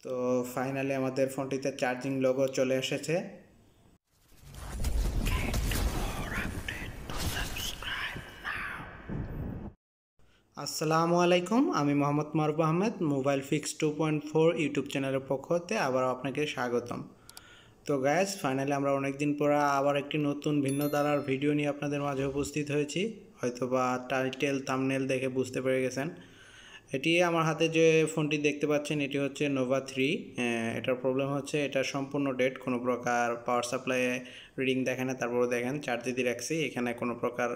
তো ফাইনালি আমাদের ফোনটিতে চার্জিং লোগো চলে এসেছে। আসসালামু আলাইকুম, আমি মোহাম্মদ মারুফ আহমেদ, মোবাইল ফিক্স 2.4 ইউটিউব চ্যানেলের পক্ষ হতে আবার আপনাকে স্বাগতম। তো গাইস, ফাইনালি আমরা অনেকদিন পর আবার একটি নতুন ভিন্ন ধারার ভিডিও নিয়ে আপনাদের মাঝে উপস্থিত হয়েছি। হয়তোবা টাইটেল থাম্বনেল দেখে বুঝতে পেরে গেছেন। এটি আমার হাতে যে ফোনটি দেখতে পাচ্ছেন, এটি হচ্ছে নোভা 3। এটার প্রবলেম হচ্ছে এটা সম্পূর্ণ ডেড, কোনো প্রকার পাওয়ার সাপ্লাই রিডিং দেখে না। তারপরে দেখেন চার্জে দিয়ে রাখছি, এখানে কোনো প্রকার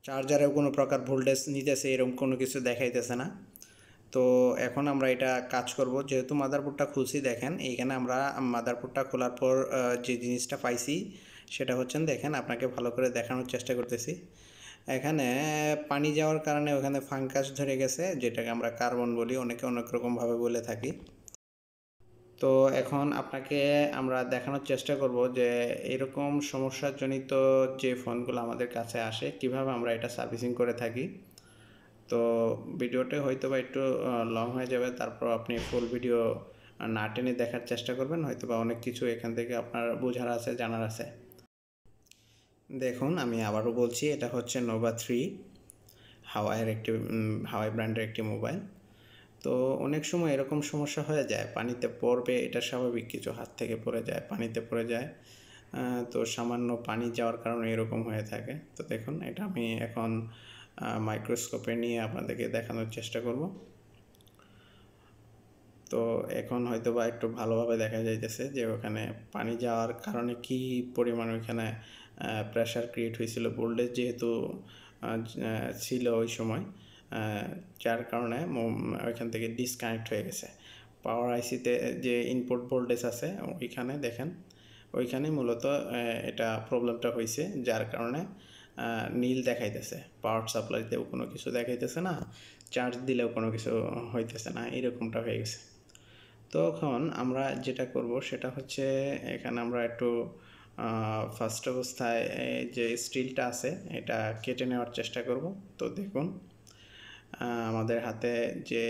চার্জারেও কোনো প্রকার ভোল্টেজ নিতেছে এরকম কোনো কিছু দেখাইতেছে না। তো এখন আমরা এটা কাজ করব। যেহেতু মাদারবোর্ডটা খুলছি, দেখেন এইখানে আমরা মাদারবোর্ডটা খোলার পর যে জিনিসটা পাইছি সেটা হচ্ছে, দেখেন আপনাকে ভালো করে দেখানোর চেষ্টা করতেছি। এখানে পানি যাওয়ার কারণে ওখানে ফাঙ্গাস ধরে গেছে, যেটাকে আমরা কার্বন বলি, অনেকে অনেক রকমভাবে বলে থাকি। তো এখন আপনাকে আমরা দেখানোর চেষ্টা করব যে এরকম সমস্যাজনিত যে ফোনগুলো আমাদের কাছে আসে কিভাবে আমরা এটা সার্ভিসিং করে থাকি। তো ভিডিওটা হয়তো বা একটু লং হয়ে যাবে, তারপর আপনি ফুল ভিডিও না টেনে দেখার চেষ্টা করবেন, হয়তো বা অনেক কিছু এখান থেকে আপনার বোঝার আছে, জানার আছে। দেখুন, আমি আবারও বলছি, এটা হচ্ছে নোভা 3, হাওয়াই ব্র্যান্ডের একটি মোবাইল। তো অনেক সময় এরকম সমস্যা হয়ে যায়, পানিতে পড়বে, এটা স্বাভাবিক কিছু, হাত থেকে পড়ে যায়, পানিতে পড়ে যায়। তো সামান্য পানি যাওয়ার কারণে এরকম হয়ে থাকে। তো দেখুন, এটা আমি এখন মাইক্রোস্কোপে নিয়ে আপনাদেরকে দেখানোর চেষ্টা করব। তো এখন হয়তো বা একটু ভালোভাবে দেখা যাইতেছে যে ওখানে পানি যাওয়ার কারণে কি পরিমাণ ওইখানে প্রেশার ক্রিয়েট হয়েছিল, ভোল্টেজ যেহেতু ছিল ওই সময়, যার কারণে ওইখান থেকে ডিসকানেক্ট হয়ে গেছে। পাওয়ার আইসিতে যে ইনপুট ভোল্টেজ আছে ওইখানে দেখেন, ওইখানে মূলত এটা প্রবলেমটা হয়েছে, যার কারণে নীল দেখাইতেছে। পাওয়ার সাপ্লাইতেও কোনো কিছু দেখাইতেছে না, চার্জ দিলেও কোনো কিছু হইতেছে না, এরকমটা হয়ে গেছে। তখন আমরা যেটা করব সেটা হচ্ছে, এখানে আমরা একটু ফার্স্ট অবস্থায় যে স্টিলটা আছে এটা কেটে নেওয়ার চেষ্টা করব। তো দেখুন, আমাদের হাতে যে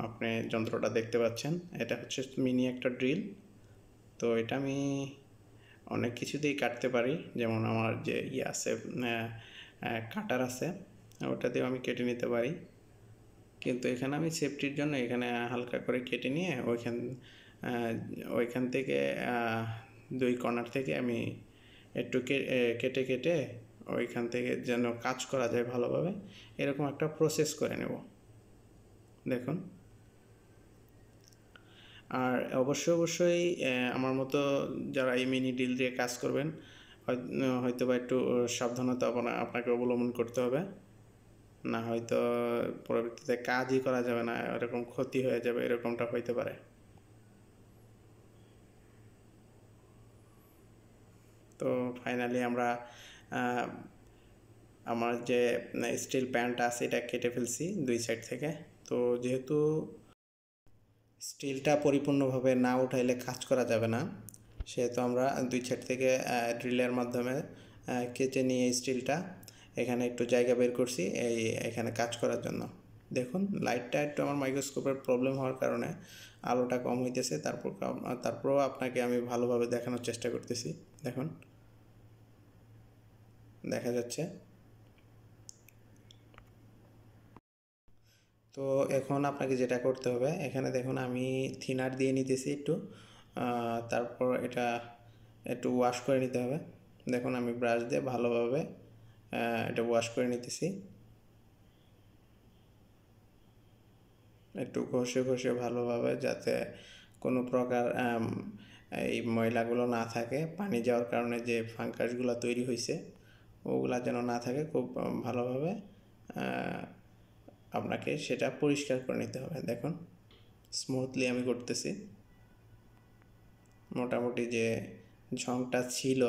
আপনি যন্ত্রটা দেখতে পাচ্ছেন, এটা হচ্ছে মিনি একটা ড্রিল। তো এটা আমি অনেক কিছুতেই কাটতে পারি, যেমন আমার যে আছে কাটার আছে, ওটা দিয়েও আমি কেটে নিতে পারি। কিন্তু এখানে আমি সেফটির জন্য এখানে হালকা করে কেটে নিয়ে ওইখান থেকে দুই কর্নার থেকে আমি একটু কেটে কেটে ওইখান থেকে যেন কাজ করা যায় ভালোভাবে, এরকম একটা প্রসেস করে নেব। দেখুন, আর অবশ্যই আমার মতো যারা এই মিনি ডিল দিয়ে কাজ করবেন, হয়তো বা একটু সাবধানতা আপনাকে অবলম্বন করতে হবে, না হয়তো পরবর্তীতে কাজই করা যাবে না, এরকম ক্ষতি হয়ে যাবে, এরকমটা হইতে পারে। তো ফাইনালি আমরা আমার যে স্টিল প্যানটা আছে এটা কেটে ফেলছি দুই সাইড থেকে। তো যেহেতু স্টিলটা পরিপূর্ণভাবে না উঠাইলে কাজ করা যাবে না, সেহেতু আমরা দুই সাইড থেকে ড্রিলের মাধ্যমে কেটে নিয়ে স্টিলটা এখানে একটু জায়গা বের করছি এখানে কাজ করার জন্য। দেখুন, লাইটটা একটু আমার মাইক্রোস্কোপের প্রবলেম হওয়ার কারণে আলোটা কম হইতেছে, তারপরও আপনাকে আমি ভালোভাবে দেখানোর চেষ্টা করতেছি। দেখুন, দেখা যাচ্ছে। তো এখন আপনাকে যেটা করতে হবে, এখানে দেখুন আমি থিনার দিয়ে নিতেছি একটু, তারপর এটা একটু ওয়াশ করে নিতে হবে। দেখুন, আমি ব্রাশ দিয়ে ভালোভাবে এটা ওয়াশ করে নিতেছি, একটু ঘষে ঘষে ভালোভাবে, যাতে কোনো প্রকার এই ময়লাগুলো না থাকে, পানি যাওয়ার কারণে যে ফাঙ্গাসগুলো তৈরি হয়েছে ওগুলা যেন না থাকে। খুব ভালোভাবে আপনাকে সেটা পরিষ্কার করে নিতে হবে। দেখুন, স্মুথলি আমি করতেছি। মোটামুটি যে ঝংটা ছিল,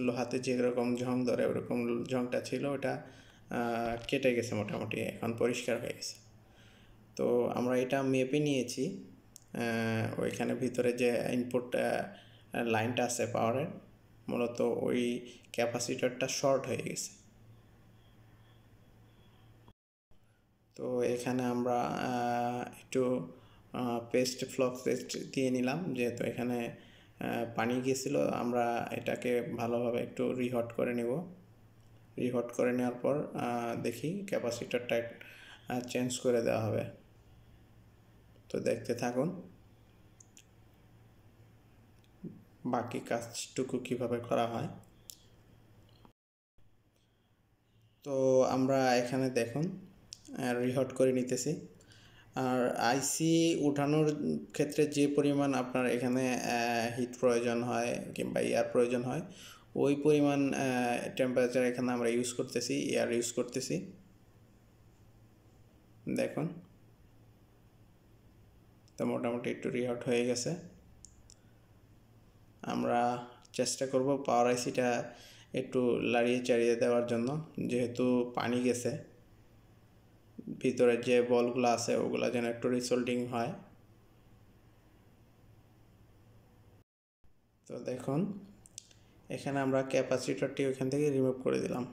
লোহাতে যেরকম ঝং ধরে ওরকম ঝংটা ছিল, ওটা কেটে গেছে মোটামুটি, এখন পরিষ্কার হয়ে গেছে। তো আমরা এটা মেপে নিয়েছি, ওইখানে ভিতরে যে ইনপুট লাইনটা আছে পাওয়ারের, মূলত ওই ক্যাপাসিটরটা শর্ট হয়ে গেছে। তো এখানে আমরা একটু পেস্ট ফ্লক্স পেস্ট দিয়ে নিলাম, যেহেতু এখানে পানি গিয়েছিল। আমরা এটাকে ভালোভাবে একটু রিহট করে নেব। রিহট করে নেওয়ার পর দেখি ক্যাপাসিটরটা চেঞ্জ করে দেওয়া হবে। তো দেখতে থাকুন বাকি কাজটুকু কিভাবে করা হয়। তো আমরা এখানে দেখুন রিহট করে নিতেছি। আর আইসি উঠানোর ক্ষেত্রে যে পরিমাণ আপনার এখানে হিট প্রয়োজন হয় কিংবা এয়ার প্রয়োজন হয়, ওই পরিমাণ টেম্পারেচার এখানে আমরা ইউজ করতেছি, এয়ার ইউজ করতেছি। দেখুন তো মোটামুটি একটু রিহট হয়ে গেছে। আমরা চেষ্টা করব পাওয়ার আইসিটা একটু লাড়িয়ে চাড়িয়ে দেওয়ার জন্য, যেহেতু পানি গেছে ভিতরে যে বলগুলো আছে ওগুলো যেন একটু রিসোল্ডিং হয়। তো দেখুন এখানে আমরা ক্যাপাসিটরটি ওইখান থেকে রিমুভ করে দিলাম।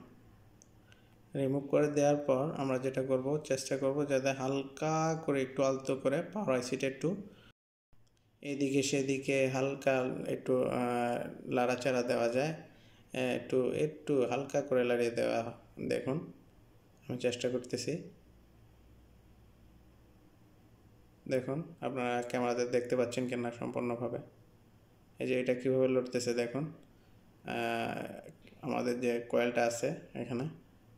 রিমুভ করে দেওয়ার পর আমরা যেটা করব, চেষ্টা করব যাতে হালকা করে একটু আলতো করে পাওয়ার আইসিটা একটু এদিকে সেদিকে হালকা একটু লাড়াচাড়া দেওয়া যায়, একটু একটু হালকা করে লাড়িয়ে দেওয়া। দেখুন আমি চেষ্টা করতেছি। দেখুন আপনারা ক্যামেরাতে দেখতে পাচ্ছেন কিনা সম্পূর্ণভাবে। এই যে এটা কীভাবে লড়তেছে দেখুন। আমাদের যে কয়েলটা আছে এখানে,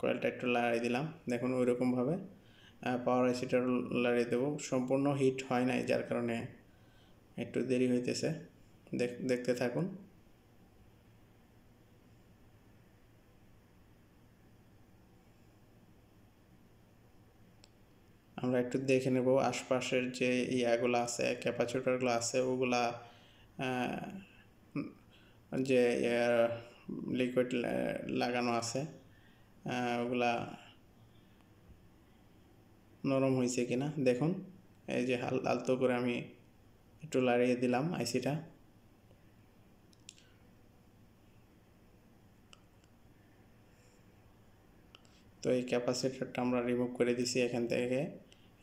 কয়েলটা একটু লাড়িয়ে দিলাম। দেখুন ওই রকমভাবে পাওয়ার আইসিটা লাড়িয়ে দেবো। সম্পূর্ণ হিট হয় নাই, যার কারণে একটু দেরি হইতেছে। দেখতে থাকুন। আমরা একটু দেখে নেব আশপাশের যে ইয়াগুলো আছে, ক্যাপাসিটরগুলো আছে, ওগুলা যে লিকুইড লাগানো আছে ওগুলা নরম হয়েছে কিনা দেখুন। এই যে আলতো করে আমি একটু লাড়িয়ে দিলাম আইসিটা। তো এই ক্যাপাসিটরটা আমরা রিমুভ করে দিছি এখান থেকে।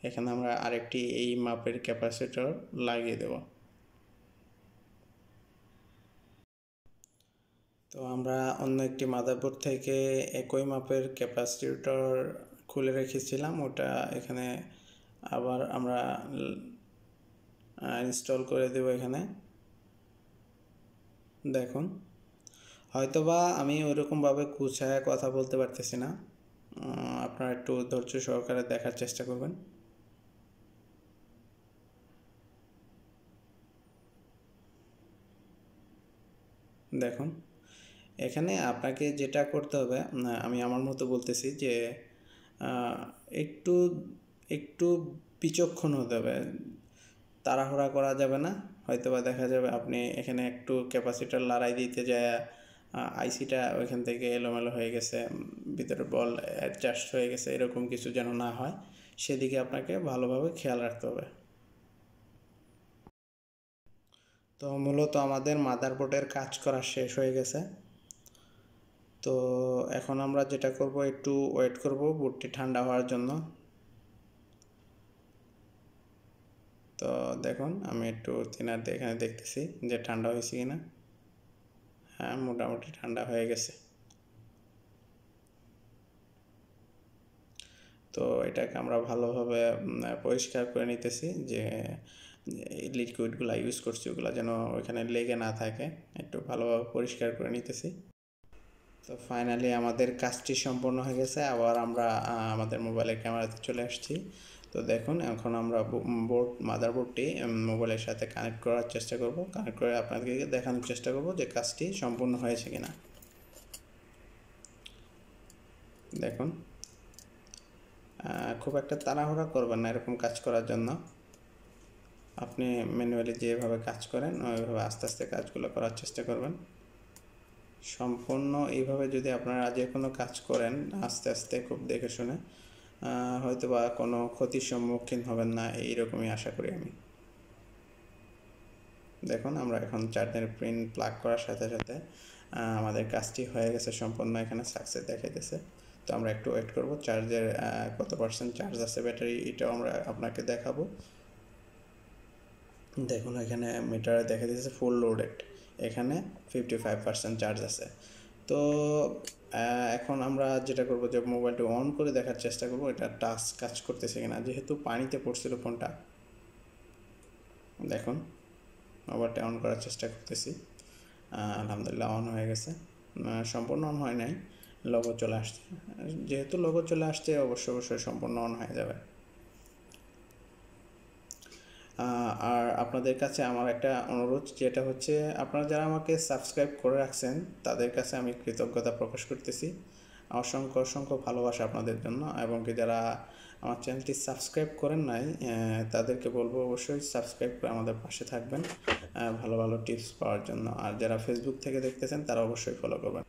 এখানে আমরা আরেকটি এই মাপের ক্যাপাসিটর লাগিয়ে দেব। তো আমরা অন্য একটি মাদারবোর্ড থেকে একই মাপের ক্যাপাসিটর খুলে রেখেছিলাম, ওটা এখানে আবার আমরা ইনস্টল করে দেব এখানে। দেখুন হয়তোবা আমি ওইরকমভাবে গুছায় কথা বলতে পারতেছি না, আপনারা একটু ধৈর্য সহকারে দেখার চেষ্টা করবেন। দেখুন এখানে আপনাকে যেটা করতে হবে, আমি আমার মতো বলতেছি যে একটু একটু বিচক্ষণ হতে হবে, তাড়াহুড়া করা যাবে না। হয়তোবা দেখা যাবে আপনি এখানে একটু ক্যাপাসিটার লড়াই দিতে যায় আইসিটা ওইখান থেকে এলোমেলো হয়ে গেছে, ভিতরে বল অ্যাডজাস্ট হয়ে গেছে, এরকম কিছু যেন না হয়, সেদিকে আপনাকে ভালোভাবে খেয়াল রাখতে হবে। তো মূলত আমাদের মাদারবোর্ডের কাজ করা শেষ হয়ে গেছে। তো এখন আমরা যেটা করব, একটু ওয়েট করব বোর্ডটি ঠান্ডা হওয়ার জন্য। তো দেখুন আমি একটু থিনার দিয়ে এখানে দেখতেছি যে ঠান্ডা হয়েছে কিনা। হ্যাঁ মোটামুটি ঠান্ডা হয়ে গেছে। তো এটাকে আমরা ভালোভাবে পরিষ্কার করে নিতেছি, যে লিকুইডগুলো ইউজ করছি ওগুলো যেন ওইখানে লেগে না থাকে, একটু ভালোভাবে পরিষ্কার করে নিতেছি। তো ফাইনালি আমাদের কাজটি সম্পন্ন হয়ে গেছে। আবার আমরা আমাদের মোবাইলের ক্যামেরাতে চলে আসছি। তো দেখুন এখন আমরা মাদারবোর্ডটি মোবাইলের সাথে কানেক্ট করার চেষ্টা করব। কানেক্ট করে আপনাদেরকে দেখানোর চেষ্টা করব যে কাজটি সম্পূর্ণ হয়েছে কিনা। দেখুন খুব একটা তাড়াহুড়া করবেন না এরকম কাজ করার জন্য। আপনি ম্যানুয়ালি যেভাবে কাজ করেন ওইভাবে আস্তে আস্তে কাজগুলো করার চেষ্টা করবেন। সম্পূর্ণ এইভাবে যদি আপনারা যে কোনো কাজ করেন আস্তে আস্তে খুব দেখে শুনে, হয়তো বা কোনো ক্ষতির সম্মুখীন হবেন না, এইরকমই আশা করি আমি। দেখুন আমরা এখন চার্জার পিন প্লাগ করার সাথে সাথে আমাদের কাজটি হয়ে গেছে সম্পূর্ণ, এখানে সাকসেস দেখাইতেছে। তো আমরা একটু ওয়েট করব, চার্জের কত % চার্জ আছে ব্যাটারি এটাও আমরা আপনাকে দেখাবো। দেখুন এখানে মিটারে দেখা দিচ্ছে ফুল লোডেড, এখানে 55% চার্জ আছে। তো এখন আমরা যেটা করব যে মোবাইলটা অন করে দেখার চেষ্টা করব এটা টাচ কাজ করতেছে কিনা। যেহেতু পানিতে পড়ছিল ফোনটা, দেখুন মোবাইলটা অন করার চেষ্টা করতেছি। আলহামদুলিল্লাহ অন হয়ে গেছে, সম্পূর্ণ অন হয় নাই, লোগো চলে আসছে। যেহেতু লোগো চলে আসছে অবশ্যই সম্পূর্ণ অন হয়ে যাবে। আর আপনাদের কাছে আমার একটা অনুরোধ, যেটা হচ্ছে আপনারা যারা আমাকে সাবস্ক্রাইব করে রাখছেন তাদের কাছে আমি কৃতজ্ঞতা প্রকাশ করতেছি। অসংখ্য ভালোবাসা আপনাদের জন্য, এবং কি যারা আমার চ্যানেলটি সাবস্ক্রাইব করেন নাই তাদেরকে বলবো অবশ্যই সাবস্ক্রাইব করে আমাদের পাশে থাকবেন ভালো টিপস পাওয়ার জন্য। আর যারা ফেসবুক থেকে দেখতেছেন তারা অবশ্যই ফলো করবেন।